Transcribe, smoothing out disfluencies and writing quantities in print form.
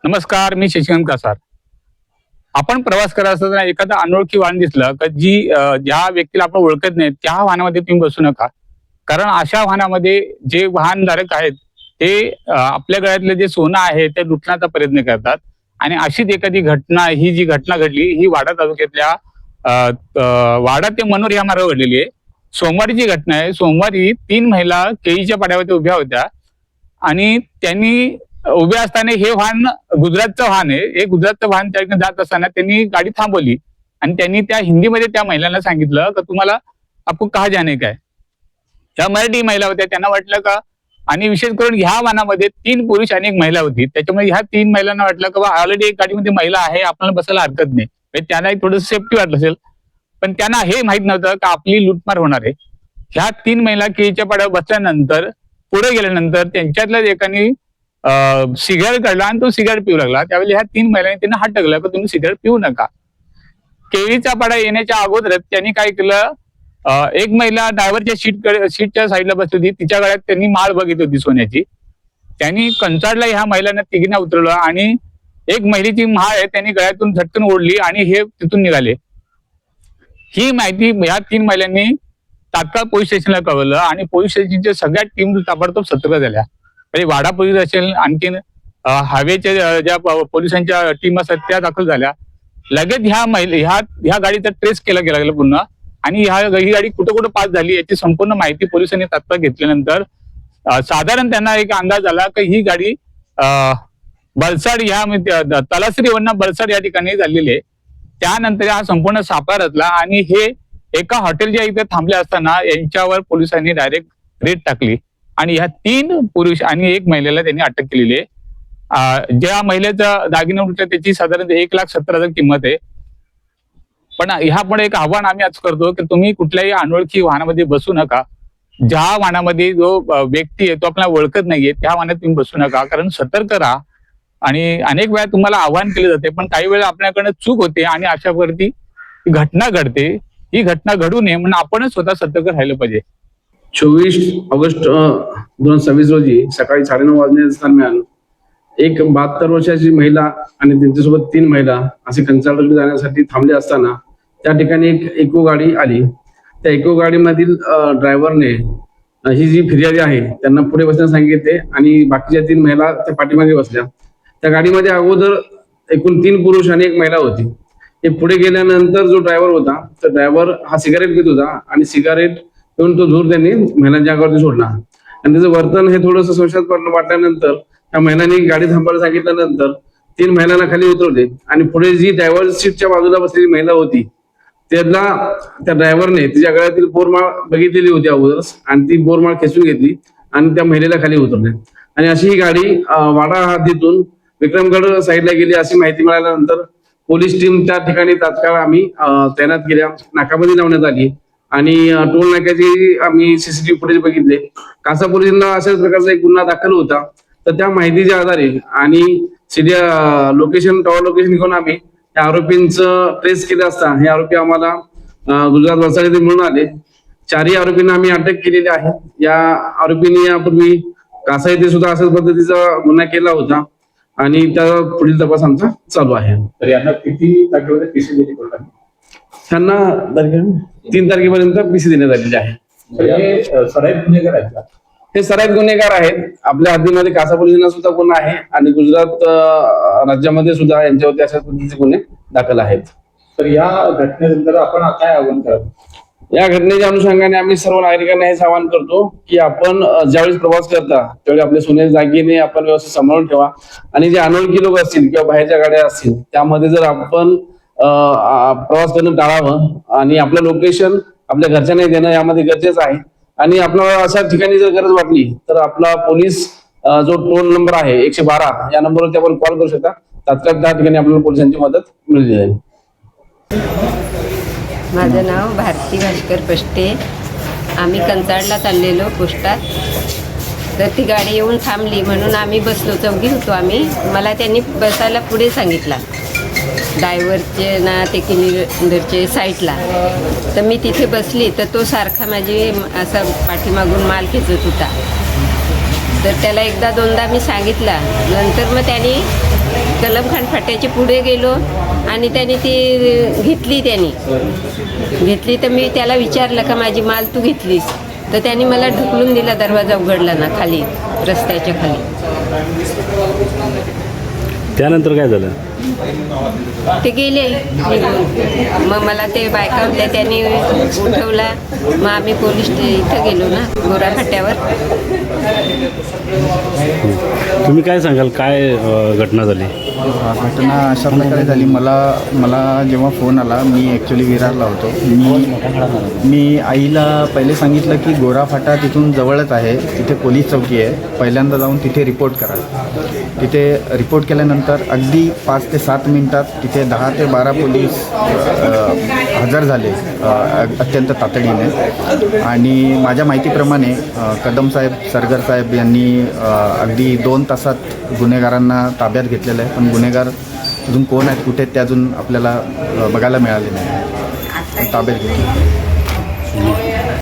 नमस्कार, मी शशिकांत कासार. आपण प्रवास करत असताना एखादा अनोळखी वाहन दिसलं का ज्या व्यक्तीला आपण ओळखत नाही त्या वाहनामध्ये तुम्ही बसू नका. कारण अशा वाहनामध्ये जे वाहनधारक आहेत ते आपल्या गळ्यातले जे सोनं आहे ते लुटण्याचा प्रयत्न करतात. आणि अशीच एखादी घटना, ही जी घटना घडली ही वाडा तालुक्यातल्या अ, अ, वाडा ते मनोर या मार्गावर घडलेली आहे. सोमवारीची घटना आहे. सोमवारी 3 महिला केळीच्या पाड्यावरती उभ्या होत्या आणि त्यांनी उभे असताना हे वाहन गुजरातचं वाहन आहे. हे गुजरातचं वाहन त्या ठिकाणी जात असताना त्यांनी गाडी थांबवली आणि त्यांनी त्या हिंदीमध्ये त्या महिलांना सांगितलं का तुम्हाला आपको कहा जाने का है. ह्या मराठी महिला होत्या, त्यांना वाटलं का, आणि विशेष करून ह्या वाहनामध्ये 3 पुरुष आणि 1 महिला होती. त्याच्यामुळे ह्या 3 महिलांना वाटलं का ऑलरेडी एक गाडीमध्ये महिला आहे, आपल्याला बसायला हरकत नाही. त्यांना थोडं सेफ्टी वाटलं असेल, पण त्यांना हे माहित नव्हतं का आपली लूटमार होणार आहे. ह्या 3 महिला केळीच्या पाड्यावर बसल्यानंतर पुढे गेल्यानंतर त्यांच्यातल्या एकाने सिगारेट काढला आणि तो सिगारेट पिऊ लागला. त्यावेळी ह्या 3 महिलांनी त्यांना हटकलं की तुम्ही सिगारेट पिऊ नका. केळीचा पाडा येण्याच्या अगोदरच त्यांनी काय केलं, एक महिला ड्रायव्हरच्या सीटच्या साईडला बसली होती, तिच्या गळ्यात त्यांनी माळ बघितली होती सोन्याची. त्यांनी कंचाडला ह्या महिलांना तिघींना उतरवलं आणि एक महिलेची माळ आहे त्यांनी गळ्यातून झटकन ओढली आणि हे तिथून निघाले. ही माहिती ह्या 3 महिलांनी तात्काळ पोलीस स्टेशनला कळवलं आणि पोलीस स्टेशनच्या सगळ्या टीम ताबडतोब सतर्क झाल्या. म्हणजे वाडा पोलीस असेल, आणखीन हायवेच्या ज्या पोलिसांच्या टीम असतात त्या दाखल झाल्या. लगेच ह्या गाडीचा ट्रेस केला गेला पुन्हा, आणि ही गाडी कुठं कुठं पास झाली याची संपूर्ण माहिती पोलिसांनी तात्काळ घेतल्यानंतर साधारण त्यांना एक अंदाज आला की ही गाडी बलसाड ह्या तलासरीवरनं बलसाड या ठिकाणी झालेली आहे. त्यानंतर हा संपूर्ण सापळा रचला आणि हे एका हॉटेलच्या इथे थांबले असताना यांच्यावर पोलिसांनी डायरेक्ट रेड टाकली आणि ह्या 3 पुरुष आणि 1 महिलेला त्यांनी अटक केलेली आहे. ज्या महिलेचा दागिना उठला त्याची साधारण 1,70,000 किंमत आहे. पण ह्यापुढे एक आव्हान आम्ही आज करतो की तुम्ही कुठल्याही अनोळखी वाहनामध्ये बसू नका. ज्या वाहनामध्ये जो व्यक्ती आहे तो आपल्याला ओळखत नाहीये त्या वाहनात तुम्ही बसू नका, कारण सतर्क राहा. आणि अनेक वेळा तुम्हाला आव्हान केले जाते, पण काही वेळा आपल्याकडे चूक होते आणि अशावरती घटना घडते. ही घटना घडू नये म्हणून आपणच स्वतः सतर्क राहिलं पाहिजे. 24 ऑगस्ट 2026 रोजी सकाळी 9:30 वाजण्याच्या दरम्यान एक 72 वर्षाची महिला आणि त्यांच्यासोबत 3 महिला असे कंचाळकडे जाण्यासाठी थांबले असताना त्या ठिकाणी एक इको गाडी आली. त्या इको गाडीमधील ड्रायव्हरने ही जी फिर्यादी आहे त्यांना पुढे बसण्यास सांगितले आणि बाकीच्या 3 महिला त्या पाठीमागे बसल्या. त्या गाडीमध्ये अगोदर एकूण 3 पुरुष आणि 1 महिला होती. हे पुढे गेल्यानंतर जो ड्रायव्हर होता तर ड्रायव्हर हा सिगारेट घेत होता आणि सिगारेट घेऊन तो धूर त्यांनी महिलांच्या अंगावरती सोडला आणि त्याचं वर्तन हे थोडंसं संशयास्पद वाटल्यानंतर त्या महिलांनी गाडी थांबायला सांगितल्यानंतर 3 महिलांना खाली उतरवले आणि पुढे जी ड्रायव्हर सीटच्या बाजूला बसलेली महिला होती त्याला त्या ड्रायव्हरने तिच्या गळ्यातील बोरमाळ बघितलेली होती अगोदरच आणि ती बोरमाळ खेचून घेतली आणि त्या महिलेला खाली उतरले आणि अशी ही गाडी वाडा हद्दीतून विक्रमगड साईडला गेली अशी माहिती मिळाल्यानंतर पोलीस टीम त्या ठिकाणी तात्काळ आम्ही तैनात केल्या. नाकाबंदी लावण्यात आली आणि टोल नाक्याची आम्ही सीसीटीव्ही फुटेज बघितले. कासा पोलिसांना अशाच प्रकारचा एक गुन्हा दाखल होता, तर त्या माहितीच्या आधारे आणि टॉवर लोकेशन घेऊन आम्ही त्या आरोपींचं ट्रेस केलं असता हे आरोपी आम्हाला गुजरात वलसाड येथे मिळून आले. 4ही आरोपींना आम्ही अटक केलेली आहे. या आरोपींनी यापूर्वी कासा येथे सुद्धा अशाच पद्धतीचा गुन्हा केला होता आणि त्या पुढील तपास आमचा चालू आहे. तर यांना किती तारखेपर्यंत पीसी दिली कोर्टाने? त्यांना 3 तारखेपर्यंत पीसी देण्यात आलेली आहे. हे सराईत गुन्हेगार आहेत का? हे सराईत गुन्हेगार आहेत. आपल्या हद्दीमध्ये कासा पोलिसांना सुद्धा गुन्हा आहे आणि गुजरात राज्यामध्ये सुद्धा यांच्यावरती अशा पद्धतीचे गुन्हे दाखल आहेत. तर या घटनेनंतर आपण काय आव्हान करावं? या घटनेच्या अनुषंगाने आम्ही सर्व नागरिकांना हेच आवाहन करतो की आपण ज्यावेळेस प्रवास करता त्यावेळी आपले सोन्याच्या दागिने आपण व्यवस्थित सांभाळून ठेवा आणि जे अनोळखी लोक असतील किंवा बाहेरच्या गाड्या असतील त्यामध्ये जर आपण प्रवास करणं टाळावं आणि आपलं लोकेशन आपल्या घरच्यांना देणं यामध्ये गरजेचं आहे. आणि आपल्याला अशा ठिकाणी जर गरज वाटली तर आपला पोलीस जो टोल नंबर आहे 112 या नंबरवरती आपण कॉल करू शकता. तात्काळ त्या ठिकाणी आपल्याला पोलिसांची मदत मिळली जाईल. माझं नाव भारती भास्कर पष्टे. आम्ही कंचाडला चाललेलो पोस्टात, तर ती गाडी येऊन थांबली म्हणून आम्ही बसलो. चौघी होतो आम्ही. मला त्यांनी बसायला पुढे सांगितला ड्रायव्हरचे ना ते किनीरचे साईडला. तर मी तिथे बसली तर तो सारखा माझी असा पाठीमागून माल खेचत होता. तर त्याला एकदा दोनदा मी सांगितला. नंतर मग त्याने कलमखान फाट्याच्या पुढे गेलो आणि त्याने ती घेतली तर मी त्याला विचारलं का माझी माल तू घेतलीस, तर त्याने मला ढकलून दिला, दरवाजा उघडला ना खाली, रस्त्याच्या खाली. त्यानंतर काय झालं? ते गेले निघून. मग मला ते बायका होत्या त्यांनी उठवला. मग आम्ही पोलीस इथं गेलो ना गोरा फाट्यावर. तुम्ही काय सांगाल, काय घटना झाली? घटना अशा प्रकारे झाली. मला जेव्हा फोन आला, मी ॲक्च्युली विरारला होतो. मी आईला पहिले सांगितलं की गोरा फाटा तिथून जवळच आहे, तिथे पोलीस चौकी आहे, पहिल्यांदा जाऊन तिथे रिपोर्ट करा. तिथे रिपोर्ट केल्यानंतर अगदी 5 ते 7 मिनटात तिथे 10 ते 12 पोलीस हजर झाले अत्यंत तातडीने. आणि माझ्या माहितीप्रमाणे कदम साहेब, सरगर साहेब यांनी अगदी 2 तासात गुन्हेगारांना ताब्यात घेतलेलं आहे. पण गुन्हेगार अजून कोण आहेत, कुठे आहेत ते अजून आपल्याला बघायला मिळाले नाही. ताब्यात घेतले.